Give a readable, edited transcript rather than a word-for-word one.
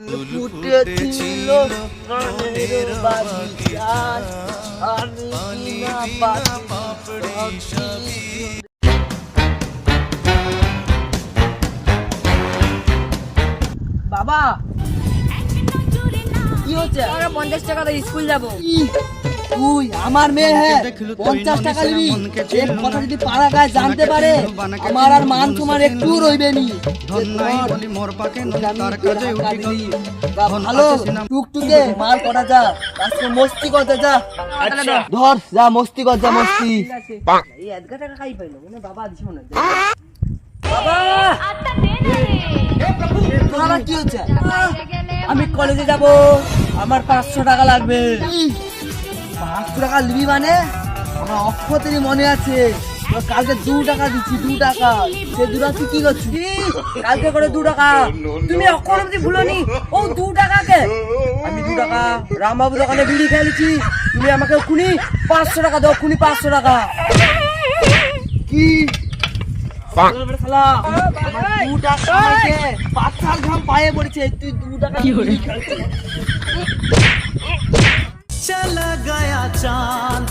ফুটেছিল প্রাণের বাগিচায়, আমি কিনা পাপড়ি। বাবা কি হচ্ছে? 50 টাকা দিয়ে স্কুল যাবো। তুই আমার মেয়ে, হ্যাঁ 50 টাকা নিবি? এক কথা যদি পাড়া গায়ে জানতে পারে আমার আর মান তোমার একটু রইবে নি। ভালো টুকটুকে মাল কটা যা, আজকে মস্তি করতে যা। ধর যা মস্তি কর, যা মস্তি। এই 1 টাকা খাই পাইলো মানে বাবা দিছ না। বাবা কি হচ্ছে? আমি কলেজে যাব, আমার 500 টাকা লাগবে। 500 টাকা নিবি মানে? আমার অক্ষতেরই মনে আছে কালকে 2 টাকা দিচ্ছি, 2 টাকা। সে 2 টাকা তুই কি করছিস? কালকে করে 2 টাকা তুমি অক্ষর অব্দি ভুলোনি? ও 2 টাকাকে আমি 2 টাকা রামবাবু দোকানে বিড়ি খেয়েছি, তুমি আমাকে খুনি 500 টাকা দাও, খুনি 500 টাকা। কি শালা, আমার 2 টাকা আমাকে পাছার ঘাম পায়ে পড়েছে, তুই 2 টাকা বিড়ি খেয়েছিস। चला गया चांद